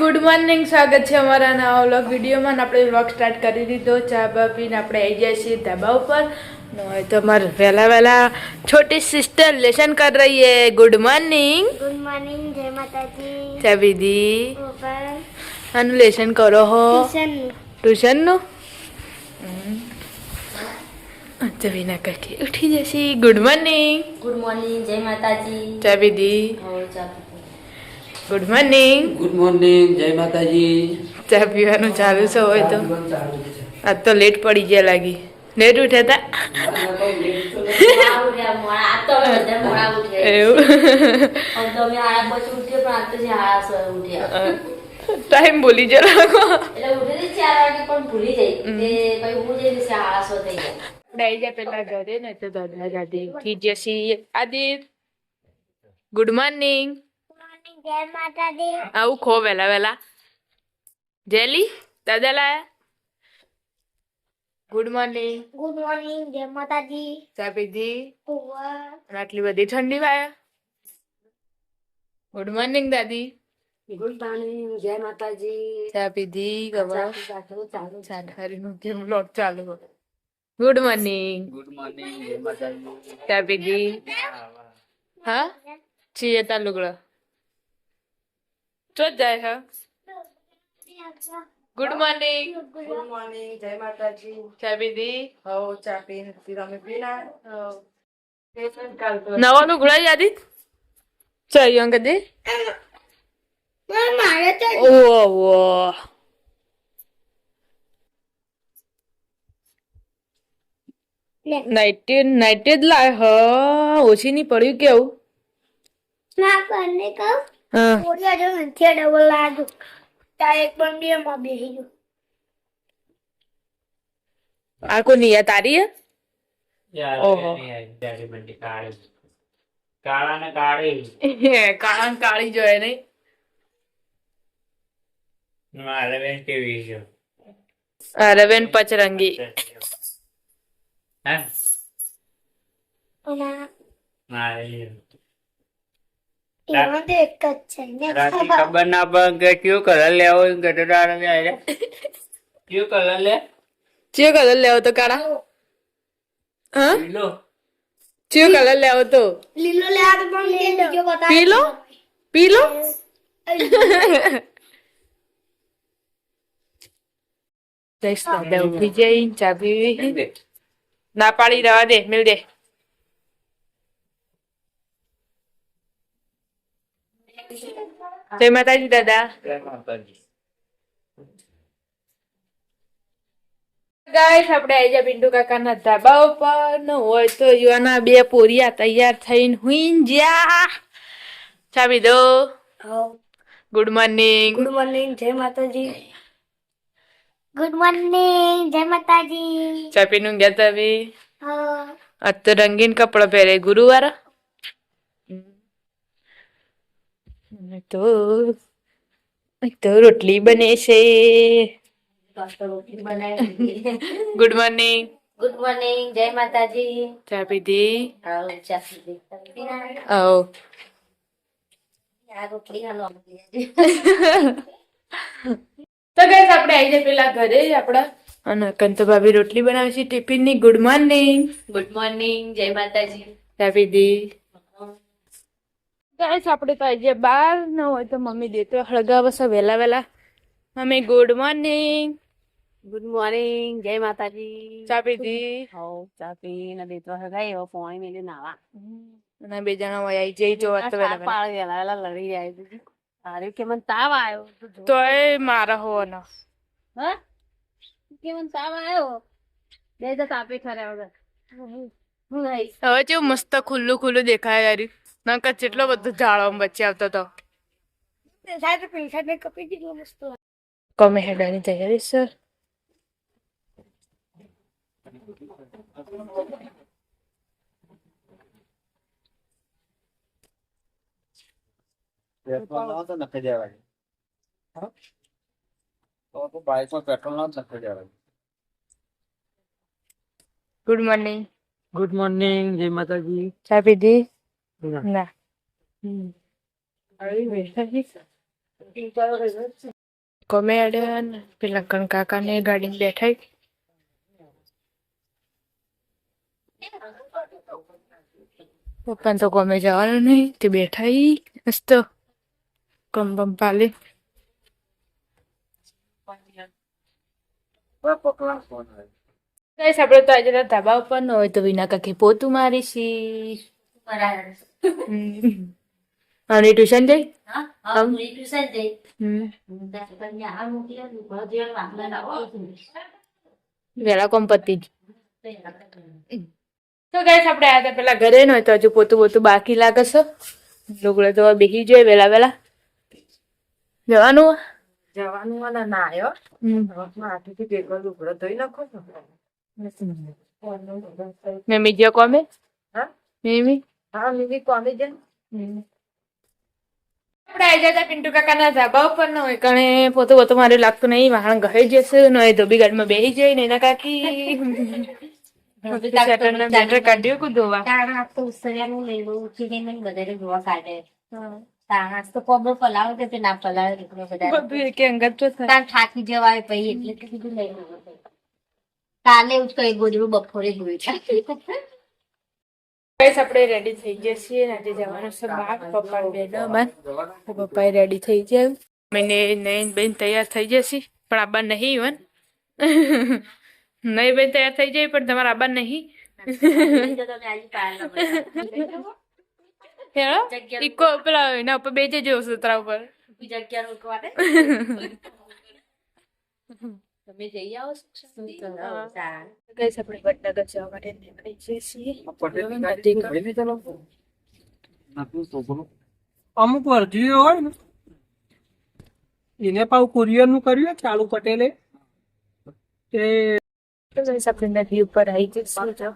Good morning, સ્વાગત છે અમારા નવા વ્લોગ વિડીયોમાં. આપણે વ્લોગ સ્ટાર્ટ કરી દીધો. ચા બા પીને આપણે આવી જાય છીએ ધાબા ઉપર. તો અમારે વહેલા छोटी सिस्टर लेसन कर रही है. Good morning. Good morning. जय माताजी. क्या विधि अनु लेसन करो हो ट्यूशन नो अच्छा बिना करके उठी जैसी. Good morning. Good morning. जय माताजी. क्या विधि. Good morning. Good morning. जय माताजी. ચા પીવાનું ચાલુ છે હોય તો આજ તો લેટ પડી ગયા લાગી. લેટ ઉઠ્યા હતા એવું ટાઈમ ભૂલી જ લાગો. આપણે જાય પેલા ઘરે ને તો દાદા દાદી ઉઠી જશે. આદિત ગુડ મોર્નિંગ. जय माताजी. આવું ખો વેલા જેલી દાદા લાયા. Good morning. Good morning. जय माताजी. ચા પીધી અને આટલી બધી ઠંડી વાયા. ગુડ મોર્નિંગ દાદી. Good morning. जय माताजी. ચા પીધી સાઠારીનું કેમ લોટ ચાલુ. Good morning. Good morning. जय माताजी. ચા પીધી. હા છીએ તા લુગડો ચો જાય. હા ગુડ મોર્નિંગ. Good morning. जय माताजी. ચા पीधी. हो चा पीन તમે પીના નવો લુગડો યાદી ચાઈ અંગ દે. मारे तो ઓહો નાઇટ જ લાય. હા ઓછી નહીં પડ્યું કેવું. ना करने का હા पूरी जो थे डबल ला दो ता एक बंडी में बेही जो આ કોની યા તારી હે. यार ओहो. नहीं आई डैडी बंटी काली काला ने काली કાળા ને કાળી જોઈએ નહીં. मारे बेन के वीडियो અરે બેન પચરંગી. हैं ना मारे इवन तो एक अच्छा है राती खबर ना पड़ के क्यों कलर ले आओ इन गटरार में आए क्यों कलर ले ચિયો કલર લેવો તો કાળા. હા लो ચિયો કલર લેવો તો लीलो ले आ तो बम ले जो बता પીલો પીલો. ઉઠી જઈ ચા પીવી. ના પાડી રવા દે મિલ દે. જય માતાજી દાદા. जय माताजी. ગાઈસ આપણે આઈ જા પિન્ટુ કાકાના ધાબા ઉપર ન હોય તો યુવાના બે પોરિયા તૈયાર થઈને હુઈન જ્યા. ચાવી દો. Good morning. Good morning. जय माताजी. Good morning. जय माताजी. ચાપીનું ગયા તવી. हाँ આજ તો રંગીન કપડા પહેરે ગુરુવાર. તો રોટલી બને છે. Good morning. Good morning. जय माताजी. ચા પીધી. हाँ चाची दी ઓ यार रोटली खानो તો ગાઈસ આપણે આવી જાય પેલા ઘરે આપડા અને કંતો ભાભી રોટલી બનાવે છે ટિફિન ની. Good morning. Good morning. जय माताजी. ચા પીધી. ગાઈસ આપણે તો આજે બાર ન હોય તો મમ્મી દેતો હળગાવે છે વહેલા. Mummy good morning. Good morning. जय माताजी. ચા પીધી. हो चा पीन देतो है गई हो पानी में नावा અને બે જણા હોય આવી જઈ જોવા તો વહેલા पाड़ गेला वाला लड़ी जाए दीदी अरे के मन ताव आयो તો એ મારા હોવાનો. हां के मन ताव आयो दे तो तापे खरे वगैरह नहीं હવે કેવું મસ્ત ખુલ્લું દેખાય યાર. નકર કેટલો બધો ઝાડો વચ્ચે આવતો તો. साइड पे साइड में कपी दी मस्त કમે હેડાની તૈયારી સર. पेट्रोल ना तो नखे जावा तो बाइक में पेट्रोल ना नखे जावा. Good morning. Good morning. जय माताजी. ચા પીધી. ના. ના આવી બેઠા છે. કોમેડન પેલા કાકા ને ગાડી બેઠા પપ્પા તો કોમે જવાનું નહીં તે બેઠા મસ્ત કમ બમ પાલે ગાઈસ આપણે તો આજે ધાબા ઉપર ન હોય તો વિના કાકી પોતું મારીશી અને ટ્યુશન જઈ વેલા કોમ પતી તો ગાઈસ આપણે આયા હતા પેલા ઘરે ન હોય તો હજુ પોતું પોતું બાકી લાગે છે લુગડે તો બેસી જોઈએ વેલા વેલા જવાનું જવાનું મને ના આવ્યો માથેથી ભેગો લુગડો ધોઈ નાખો મેમી જે કોમે હા મેમી હા મીમી કોમી છે આપણે આવી જતા પિન્ટુ કાકાના ધાબા ઉપર ન હોય કણે પોતું પોતું મારે લાગતું નહીં વાહણ ગહી જશે ન હોય ધોબી ગાડીમાં બેસી જાય ને એના કાકી બેટર કાઢ્યો કુ ધોવા તાણા તો ઉસરિયાનું લેવું ઉઠીને મને બધાને જોવા કાઢે તાણા તો કોબરો પલાવે કે ના પલાવે દીકરો બધા બધું એક અંગત તો થાય તાણ થાકી જવાય પછી એટલે કે કીધું લઈ લેવું કાલે એવું જ કઈ ગોદડું બપોરે ધોઈ ગાઈસ આપણે રેડી થઈ ગયા છીએ ને આજે જવાનું છે બહાર પપ્પા બેનો બાર પપ્પા રેડી થઈ જાય મેને નયન બેન તૈયાર થઈ જશે પણ આબા નહીં ઇવન નહીં બેન તૈયાર થઈ જાય પણ તમારા આબા નહીં હેલો ઇકો પેલા એના ઉપર બેજે જો સૂત્રા ઉપર જગ્યા રોકવા તમે જઈ આવો ગાઈસ આપણે વડનગર જવા માટે નીકળી જઈએ છીએ અમુક વર્જીઓ હોય ને એને પાછું કુરિયર નું કર્યું ચાલુ પટેલે તે તો ગાઈસ આપણે નદી ઉપર આવી જઈશું જો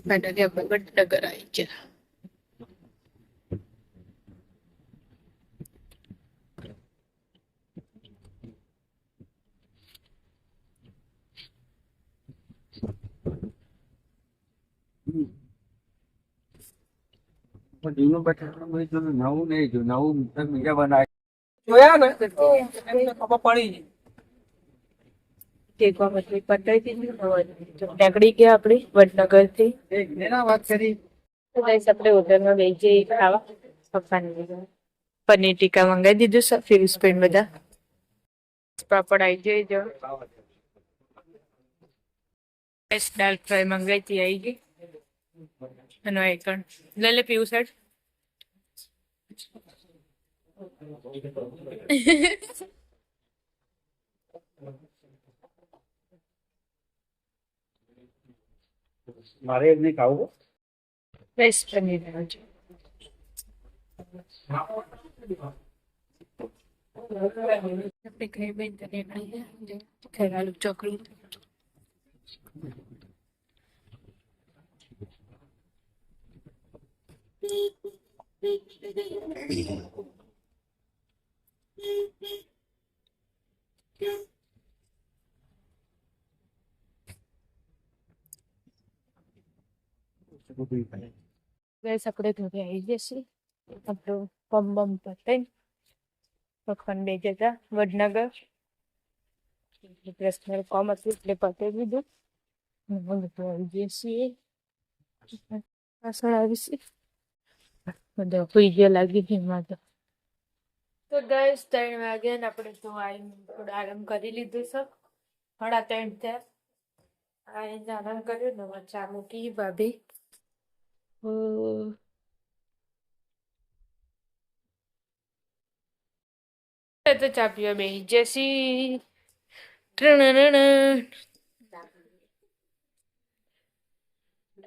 ફાઇનલી આપણે વડનગર આવી ગયા જૂનું બટાકા નવું નહીં જો નવું બીજા બનાવે જોયા ને એમને ખબર પડી ગઈ ટેકવા પછી પટાઈ દીધી ટેકડી ગયા આપણી વડનગર થી એના વાત કરી તો ગાઈસ આપણે હોટલમાં બેસી જઈએ ખાવા પપ્પાને પનીર ટીકા મંગાવી દીધું છે ફિશ પેન બધા પાપડ આવી જાય જો દાલ ફ્રાય મંગાવી હતી આવી ગઈ અને એકણ લઈ લે પીવું સાઈડ મારે એમ નહીં ખાવું ફ્રેશ પનીર આવજો આપણે ખાઈ બેન તને ખાઈ ખેરાલું ચોકડી ગેસ આપણે ઘરે આવી જશે આપણું પમ પતંગ પપ્પાને બે જતા વડનગર પર્સનલ કોમ હતું એટલે પતે દીધું આવી જશે પાછળ આવીશે બધા સુઈ ગયા લાગી છે એમાં તો ગેસ 3 વાગ્યા ને આપણે તો આવીને થોડો આરામ કરી લીધું છે 3:30 થયા આવીને આરામ કર્યો ને ચા મૂકી ભાભી તો ચા પીવા બેસી જશી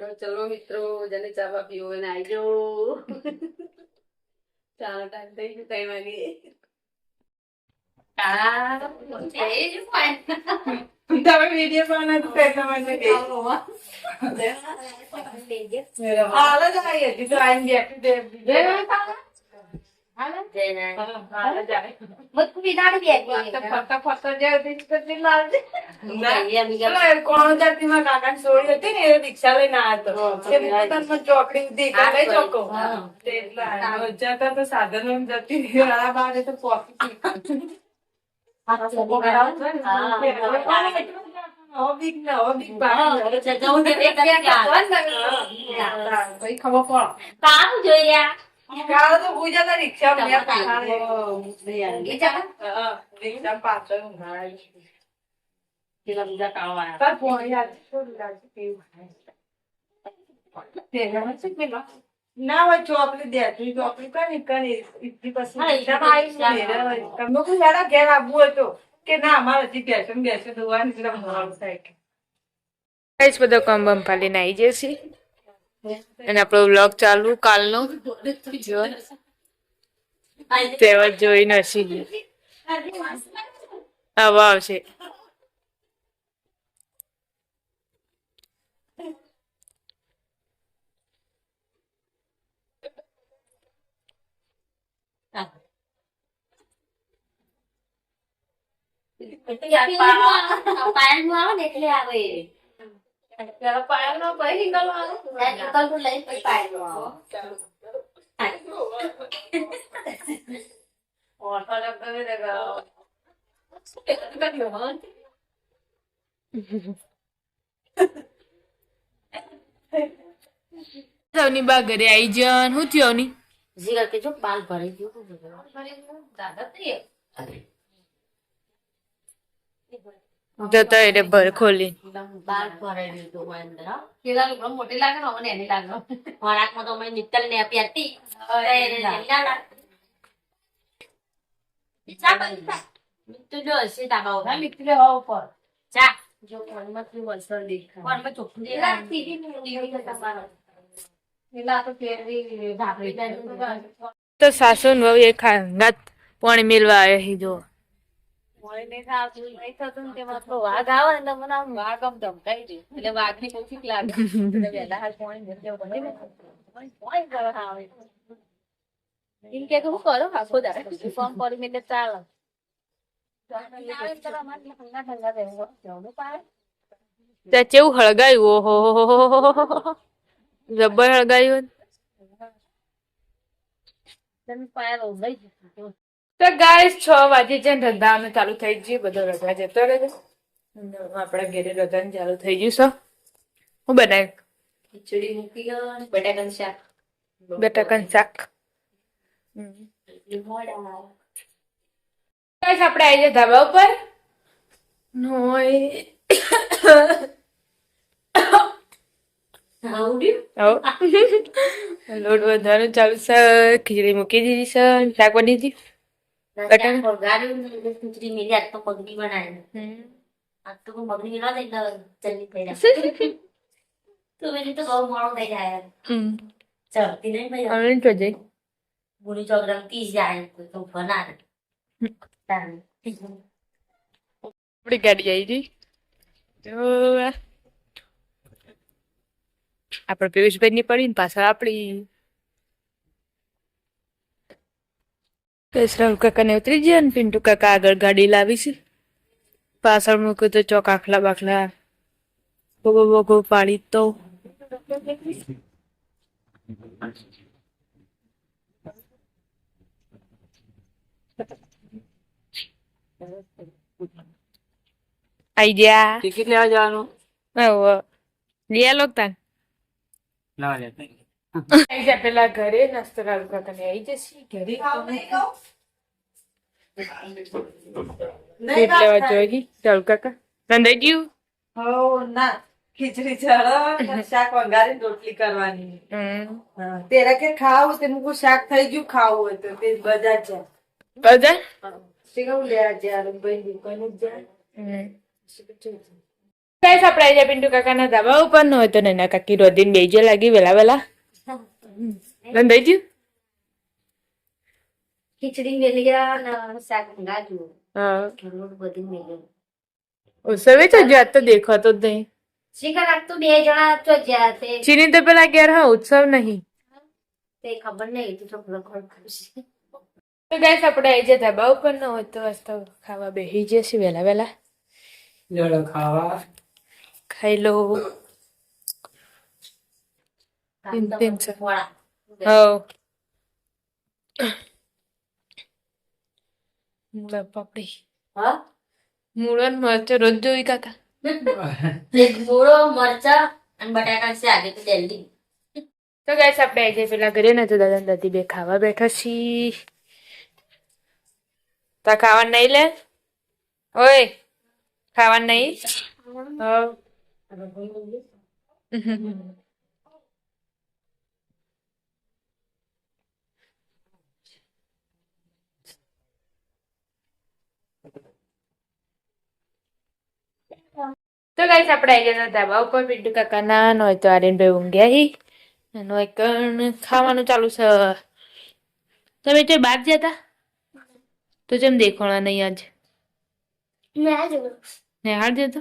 ચલો મિત્રો જેને ચા પીવો એને આવી જાઓ ચાનો ટાઈમ થઈ ગયો 3 વાગે તમે વિડીયો બનાવ તો તેના માટે હાલ જ આવી હતી તો આઈને બેઠી જઈને મારે જાય. બધું બિલાડી ફરતા ફરતા જાય રિક્ષા લાવજે. બેઠી પેલા કોણ જાતિમાં કાકાની સોળી હતી ને એ રિક્ષા લઈને આવ્યો હતો. તે પોતાની ચોકડી હતી કાલે ચોકો. તે એટલે આવ્યો. જતા તો સાધનો જતી રહી. આ બારે તો પોકી. કામ જોયા પેલા બીજા કામ આવ્યા ના હોય ચોપડી દેતી ચોપડી કઈ કરી ઘેર આવવું હતો કે ના અમારે હજી બેસે ધોવાની બધો કામ બમ પાલીને આવી જશે અને આપણો વ્લોગ ચાલુ કાલનો તેવા જોઈ નથી હવે આવશે. પાયલ નું આવે ને એટલે આવે પાયલ નો ભાઈ નીકળવું લઈ પછી પાયલ નું આવે સૌની બા ઘરે આવી જન શું થયું અવની જીગર કે જો બાલ ભરાઈ ગયું જતો એટલે ભર ખોલી બાલ ભરાઈ દીધું અંદર પેલા લોકો મોટી લાગે ને મને એની લાગે ખોરાકમાં તો અમે નિકલ ને આપી હતી મીઠું જો હશે તાબા ઉપર મીઠું હવા ઉપર ચા જો ફોનમાં તું વલસર દેખાય ફોનમાં ચોખ્ખું દેખાય પેલા તો ફેરવી ઢાકડી તો સાસુ ને વહુ એક ખાંગાત પાણી મેળવા આવ્યો હી જો વાઘ આવે ને મને આમ વાઘ આમ ધમકાઈ દે એટલે વાઘ ની કોશિશ લાગે વહેલા હાલ પાણી એમ કે હું કરો આખો દાડો ફોન કરી મેં ચાલે ત્યાં કેવું હળગાયું ઓહો જબ્બર હળગાયું તો ગાઈસ 6 વાગે છે રંધાવાનું ચાલુ થઈ ગયું બધો રંધા જતો રહ્યો આપણા ઘરે રંધાનું ચાલુ થઈ ગયું છે હું બનાવ્યું ખીચડી મૂકી ગયો બટાકાનું શાક બટાકાનું શાક મોડા ગાઈસ આપણે આવી જાય ધાબા ઉપર નોય લોટ વધવાનું ચાલુ છે ખીચડી મૂકી દીધી છે શાક બની દીધી ખીચડી મેલી આજ તો મગની બનાવી આજ તો મગની ના દઈ જલ્દી થઈ જાય તો મેં તો બહુ મોડું થઈ જાય ચડતી નહીં ભાઈ અમને તો જઈ પૂરી ચોક રમતી જાય તો બનાવે આપણી ગાડી આવી ગઈ તો આપણે પિયુષભાઈ ની પડી ને પાછળ આપણી કેસરાવ કાકા ને ઉતરી ગયા ને પિન્ટુ કાકા આગળ ગાડી લાવી છે પાછળ મૂક્યું તો ચોક આખલા બાખલા ભોગો ભોગો પાડી તો આઈ ગયા ટિકિટ લેવા જવાનું લિયા લોકતા ના લે આઈ જા પેલા ઘરે નાસ્તો રાડુ કાકા ને આવી જશે ઘરે લેવા જોઈ રાડુ કાકા રંધાઈ ગયું ના ખીચડી ચડો શાક વઘારી રોટલી કરવાની તેરા કે ખાવું તે મુકું શાક થઈ ગયું ખાવું હોય તો તે બજાર જાય બધા શીખવું લે જાય ભાઈ દુકાન જાય ગાઈસ આપણે આઈ જા પિન્ટુ કાકાના ધાબા ઉપર ન હોય તો નાના કાકી રોદીને બેજો લાગી વેલા વેલા રંધાઈ ગયું ખીચડી મેલી ગયા ને શાક ગાજુ હા રોટ બધી મેલી ઉસવે તો જાત તો દેખાતો જ નહીં શીખર રાખતું બે જણા તો જ્યાં તે ચીની તો પેલા ઘેર હા ઉત્સવ નહીં તે ખબર નહીં તું છોકરો કોણ કરશે તો ગાઈસ આપણે આવી જાય ધાબા ઉપર ન હોય તો આજ તો ખાવા બેસી જશે વહેલા વહેલા. જળ ખાવા ખાઈ લો. તીન છે. વડા. હવ મૂળા પાપડી હા? મૂળા ને મરચાં રોજ જોઈ કાકા. એક મૂળો, મરચાં અને બટાકા શાક એ તો જલ્દી. તો ગાઈસ આપણે આવી જાય પેલા ઘરે ને તો દાદા ને દાદી બે ખાવા બેઠા છીએ. તો ખાવાનું નહીં લે ઓય ખાવાનું નહીં. તો ગાઈસ આપણે આવી ગયા ધાબા ઉપર પિન્ટુ કાકા ના નો તો આર્યનભાઈ ઊંઘ્યા હી અને ખાવાનું ચાલુ છે. તમે તે બહાર જતા તો જેમ દેખાણા નહીં આજ નેહાળ જતો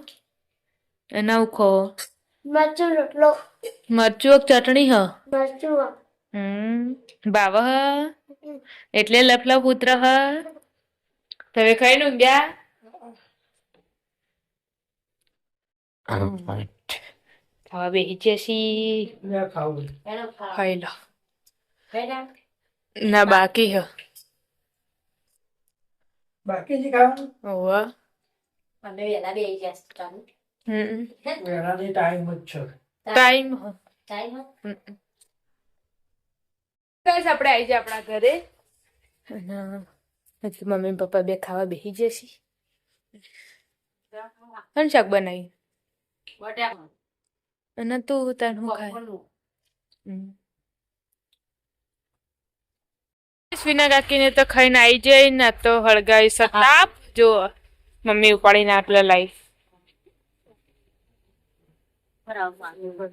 એના ઉખો મરચું ચટણી હ બાવ હ એટલે લફલા પુત્ર હ તમે ખાઈ ઊંઘ્યા. ખાવા બેસી જશી. ખાવું ખાઈ લો. ના બાકી હ બાકી જ ખાવાનું ઓવા. અમે વહેલા બેસી ગયા છે ચાલુ. વેળાની ટાઈમ જ છે. ટાઈમ હ ટાઈમ હો? ગાઈસ આપણે આવી જાય આપણા ઘરે અને મમ્મી ને પપ્પા બે ખાવા બેસી જશી. અને શાક બનાવી બટાકા. અને તું તાર હું ખાય. વિના કાકીને તો ખાઈને આવી જાય ને તો હળગાવી સતાપ જો મમ્મી ઉપાડીને આટલા લાઈ. બરાબર.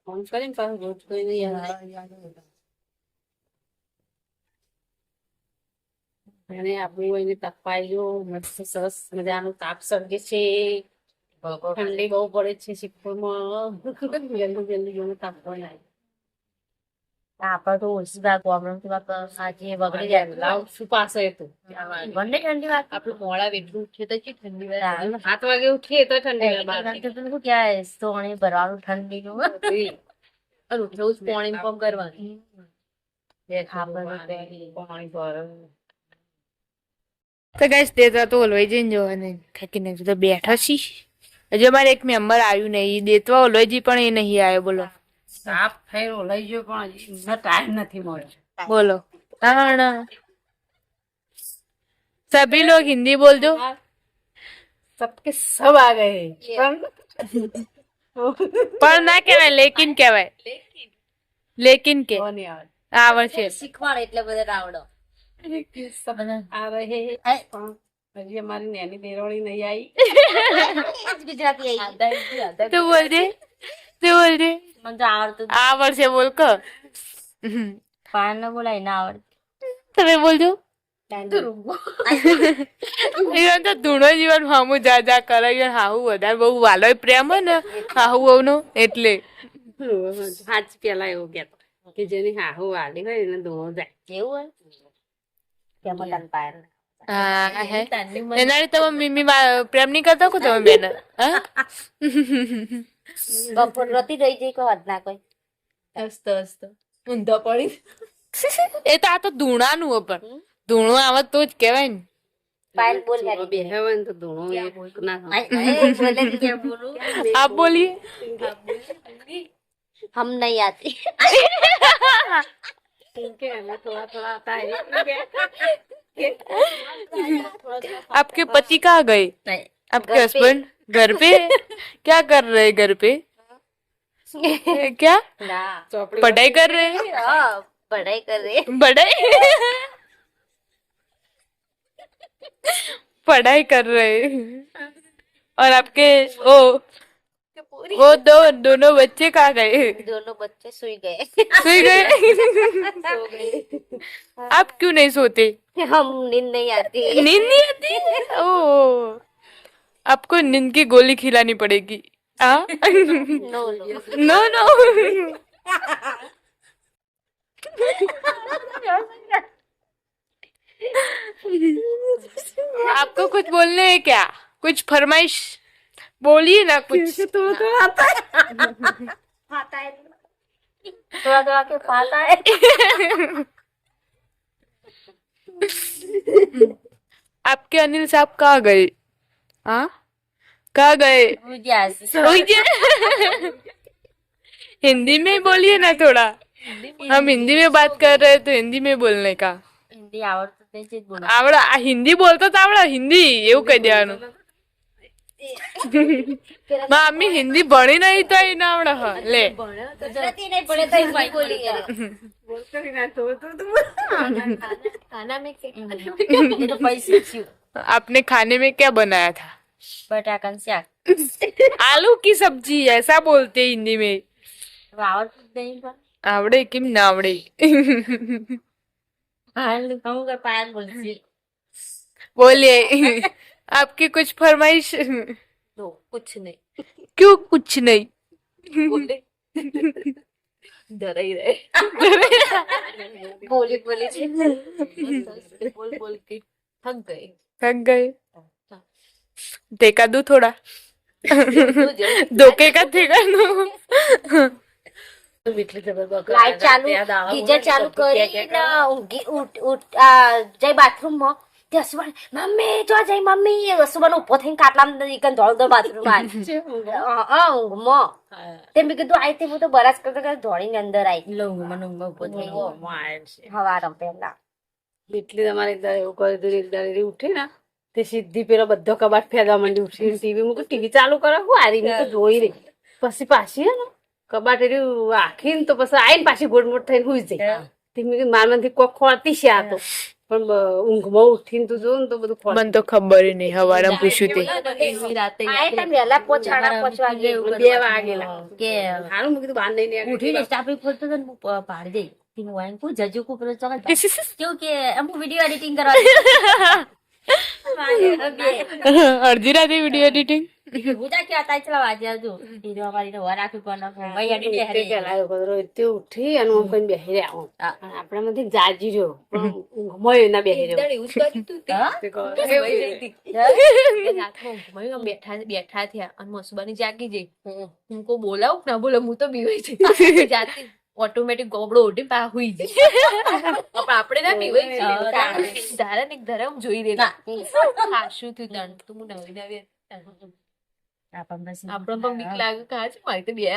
ફોન કરીને પાછું રોજ કોઈને યાદ અને આપણું એને તપાયો મસ્ત સરસ મજાનું તાપ સર્ગે છે. ઠંડી બહુ પડે છે શિક્ષણમાં. જલ્દી જલ્દી જોઈને તાપ પડે. આપડે તો ઓછી ભાગ આજે બગડી જાય. લાવ શું પાસે હતું બંને ઠંડી વાત. આપડે મોડા વેઠું ઉઠીએ તો શું ઠંડી વાર 7 વાગે ઉઠીએ તો ઠંડી વાર. ક્યાં સોણી ભરવાનું ઠંડી નું અને ઉઠવું જ પાણી પંપ કરવાનું. પાણી ભર તો ગાઈસ દેતા તો ઓલવાઈ જઈને જોવા કાકીને તો બેઠા છી. હજુ અમારે એક મેમ્બર આવ્યું નહીં દેતવા ઓલવાઈજી પણ એ નહીં આવ્યો. બોલો સાફ થઈ લઈ ગયો પણ હજી ટાઈમ નથી મળ્યો. બોલો ના सभी लोग हिंदी बोल दो. सबके सब आ गए પણ ના કહેવાય લેકિન કહેવાય. લેકિન કે આવડશે શીખવાડ એટલે બધા આવડો. આ રહે હજી અમારી નાની દેરોણી નહીં આવી. ગુજરાતી આવી. તું બોલ દે મને તો આવડતું આવડશે બોલ ક પાન ન બોલાય ના આવડતું. તમે બોલજો. એ તો ધૂણો જીવન હામું જા જા કરે હાહુ વધારે બહુ વાલો પ્રેમ હોય ને હાહુ બહુ નો એટલે હાજ પેલા એવું કેતો કે જેની હાહુ વાલી હોય એને ધૂણો જાય એવું હોય. હા હે એના તમે મીમી પ્રેમ નહીં કરતા કો તમે બેન બપોર રતી રહી જઈ કહો ના કોઈ હસતો ઊંધો પડી. એ તો આ તો ધૂણાનું પણ ધૂણું આવત તો જ કહેવાય ને. પાયલ બોલ બેહવે ને તો ધૂણો ના આપ બોલીએ. हम नहीं आती थोड़ा थोड़ा आता है. आपके पति कहाँ गए? आपके हस्बैंड घर पे क्या कर रहे हैं? घर पे क्या पढ़ाई कर रहे हैं? पढ़ाई कर रहे पढ़ाई कर रहे हैं. और आपके वो दोनों बच्चे कहाँ गए? दोनों बच्चे सोई गए. आप क्यों नहीं सोते? हम नींद नहीं आती. नींद नहीं आती? ओह आपको नींद की गोली खिलानी पड़ेगी. नो नो आपको कुछ बोलने है क्या? कुछ फरमाइश बोलिए ना कुछ। थोड़ा थोड़ा के पाता है। आपके अनिल साहब कहाँ गए? हाँ कहाँ गए? हिंदी में बोलिए ना थोड़ा। हम हिंदी में बात कर रहे हैं तो हिंदी में बोलने का हिंदी आवड़તું નહીં છે જ બોલો. आवड़ा हिंदी बोलता तो आवड़ा हिंदी એવું કહી દેવાનું મમ્મી हिंदी ભણી નહીં તો એ ના આવડે હ લે ગુજરાતી નહીં પડે તો હિન્દી બોલી ગયા. ખાના में ये तो पैसे क्यों आपने खाने में क्या बनाया था? बटाका शाक. आलू की सब्जी ऐसा बोलते हैं हिंदी में आवड़તું જ નહીં પણ आवड़े किम ना आवड़े હાલ હું કઈ પાર બોલছি बोलिए आपकी कुछ फरमाइश તો कुछ नहीं क्यों कुछ नहीं बोले डराई रहे बोली बोली છે बोल बोल के थक गए थक गए देखा दू थोड़ा धोखे का ठेका नो લાઈટ ચાલુ ગીઝર ચાલુ કરીને ઊંઘી જઈ બાથરૂમમાં ત્યાં સુવન મમ્મી જો જઈ મમ્મી સુવન ઉભો થઈને કાટલામાં નીકળ દોડ બાથરૂમમાં ઊંઘમાં તે મેં કીધું આઈ તે હું તો બરાસ કરતા દોડીને અંદર આવી ઊંઘમાં ઉભો થઈ હવારમાં પહેલા એટલી તમારે એક દાડે એવું કર્યું હતું એક દાડે ઉઠે ને તે સીધી પેલો બધો કબાટ ફેરવા માંડી ઉઠી ટીવી મૂકી ટીવી ચાલુ કરે હું આરી મેં તો જોઈ રહી પછી પાછી હે ને કબાટ એર્યું આખીને તો પછી આઈને પાછી ગોળમોટ થઈને હુઈ જાય તે મેં કીધું મારમાંથી કોક ખોળતી છે આ તો પણ ઊંઘમાં ઉઠીને તું જો ને તો બધું ખોળ મને તો ખબર નહીં હવારમાં પૂછ્યું તે રાતે આય તમે વહેલા 5:30 વાગે 2 વાગેલા કે હારું મેં કીધું બહાર નહીં ઉઠીને સ્ટાફિંગ ખોલતો તો પાડી દે તીનું વાઈન કો જજુ કો પેલો ચાલ કેવું કે અમુક વિડિયો એડિટિંગ કરવા અડધી રાતે વિડીયો એડિટિંગ ઉડા કે આતા ચલા વાજ્યા જો હીરો અમારી તો રાખી પણ ભાઈ એડિટ હે તે ઉઠી અને આમ કઈ બેહી રહ્યા આપણા માંથી જાજી રહ્યો પણ ઊંઘમાં ના બેહી રહ્યો બેઠા થયા અને મસુબાની જાગી જઈ હું કો બોલાવું ના બોલે હું તો બીવાઈ છે જાતી ઓટોમેટિક ગોબડો ઉડી પા હુઈ જાય આપણે ના બીવાઈ છે ધારા ને ધરમ જોઈ રે ખાશું થયું તણ તું હું નવી નવી આપણને પણ બીક લાગે કहा છે મારી તો બે છે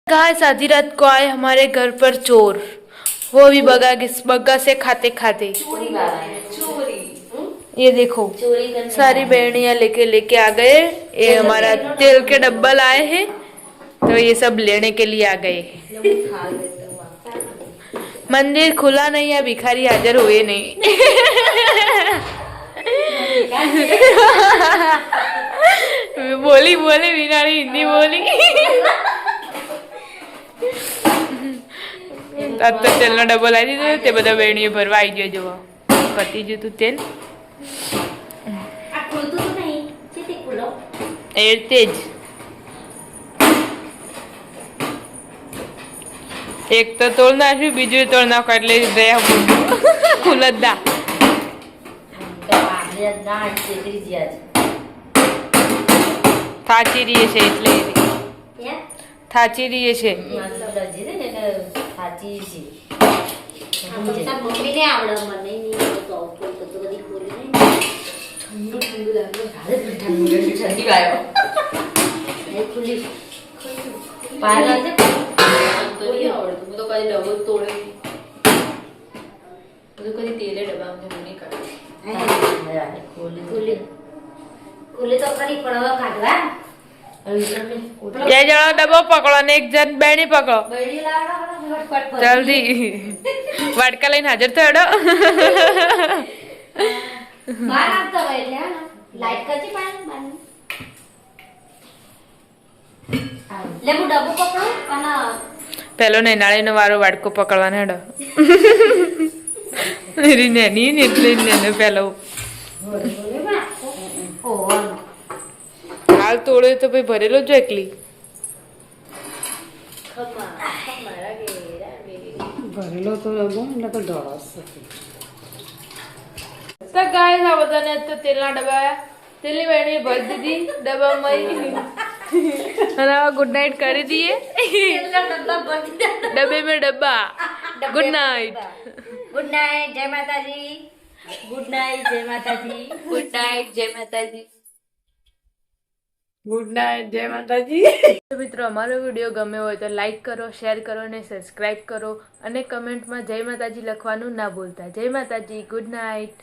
गाइस आधी रात को आए हमारे घर पर चोर वो भी बग्गा से खाते खाते ये देखो सारी बहनियां लेके आ गए ये हमारा तेल के डब्बा लाए हैं तो ये सब लेने के लिए आ गए मंदिर खुला नहीं है भिखारी हाजिर हुए नहीं बोली विनाड़ी हिंदी बोली આજ તો તેલનો ડબ્બો લાવી દીધો તે બધા બહેણીઓ ભરવા આવી ગયો જોવા પતી ગયું તું તેલ એ રીતે જ એક તો તોડ નાખ્યું બીજું તોડ નાખો એટલે ખુલદા થાચી રહીએ છે એટલે થાચી રહીએ છે મમ્મીને આવડે મને નહીં તો બધી ખોલી ઠંડી આવ્યો ખુલી પાલા છે તો નહીં આવડતું હું તો કદી ડબ્બો તોડે બધું કદી તેલે ડબ્બામાં નહીં કાઢે ખોલી તો કરી પણ હવે કાઢવા બે જણો ડબ્બો પકડો ને એક જણ બેણી પકડો જલ્દી વાટકા લઈને હાજર થયો પેલો નેનાળી વારો વાટકો પકડવાનો હેડો નેની ને એટલે પેલો હા દાળ તોડે તો ભાઈ ભરેલો જ એકલી ભરેલો તો લગો એટલે તો ઢળસ તો ગાઈસ આ બધાને તો તેલના ડબ્બા તેલની વેણી ભરી દીધી ડબ્બામાં અને હવે ગુડ નાઇટ કરી દઈએ ડબ્બે મેં ડબ્બા ગુડ નાઇટ ગુડ નાઇટ જય માતાજી ગુડ નાઇટ જય માતાજી ગુડ નાઇટ જય માતાજી ગુડ નાઇટ જય માતાજી તો મિત્રો અમારો વિડીયો ગમે હોય તો લાઈક કરો શેર કરો અને સબસ્ક્રાઇબ કરો અને કમેન્ટમાં જય માતાજી લખવાનું ના ભૂલતા જય માતાજી ગુડ નાઇટ